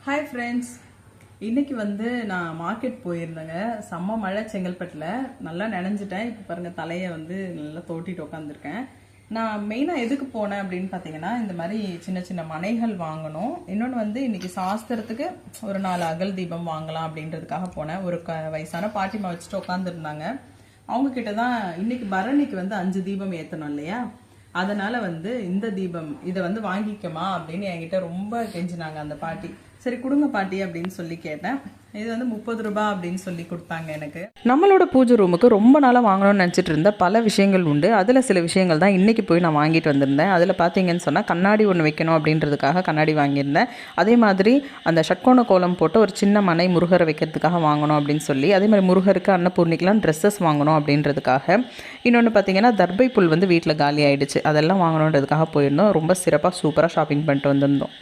Hi friends, இன்னைக்கு நான் market போயிருந்தேங்க. செம்ம மழை செங்கல்பட்டில். நல்லா நனைஞ்சிட்டேன். இப்போ பாருங்கள், தலையை நல்லா தோட்டிட்டு உட்காந்துருக்கேன். நான் மெயினாக எதுக்கு போனேன் அப்படின்னு பார்த்தீங்கன்னா, இந்த மாதிரி சின்ன சின்ன மனைகள் வாங்கணும். இன்னொன்று இன்னைக்கு சாஸ்திரத்துக்கு ஒரு 4 அகல் தீபம் வாங்கலாம் அப்படின்றதுக்காக போனேன். ஒரு வயசான பாட்டிமா வச்சுட்டு உட்காந்துருந்தாங்க. அவங்க கிட்ட தான் இன்னைக்கு பரணிக்கு 5 தீபம் ஏற்றணும் இல்லையா, அதனால இந்த தீபம் இதை வாங்கிக்கமா அப்படின்னு என்கிட்ட ரொம்ப கெஞ்சினாங்க அந்த பாட்டி. சரி கொடுங்க பாட்டி அப்படின்னு சொல்லி கேட்டேன். இது 30 ரூபாய் அப்படின்னு சொல்லி கொடுத்தாங்க எனக்கு. நம்மளோட பூஜை ரூமுக்கு ரொம்ப நாளாக வாங்கணும்னு நினச்சிட்டு இருந்த பல விஷயங்கள் உண்டு. அதில் சில விஷயங்கள் தான் இன்றைக்கி போய் நான் வாங்கிட்டு வந்திருந்தேன். அதில் பார்த்தீங்கன்னு சொன்னால் கண்ணாடி ஒன்று வைக்கணும் அப்படின்றதுக்காக கண்ணாடி வாங்கியிருந்தேன். அதே மாதிரி அந்த ஷட்கோண கோலம் போட்டு ஒரு சின்ன மனை முருகரை வைக்கிறதுக்காக வாங்கணும் அப்படின்னு சொல்லி, அதே மாதிரி முருகருக்கு அன்னபூர்ணிக்கெலாம் ட்ரெஸ்ஸஸ் வாங்கணும் அப்படின்றதுக்காக. இன்னொன்று பார்த்தீங்கன்னா தர்பை புல் வீட்டில் காலி ஆகிடுச்சு. அதெல்லாம் வாங்கணுன்றதுக்காக போயிருந்தோம். ரொம்ப சிறப்பாக சூப்பராக ஷாப்பிங் பண்ணிட்டு வந்திருந்தோம்.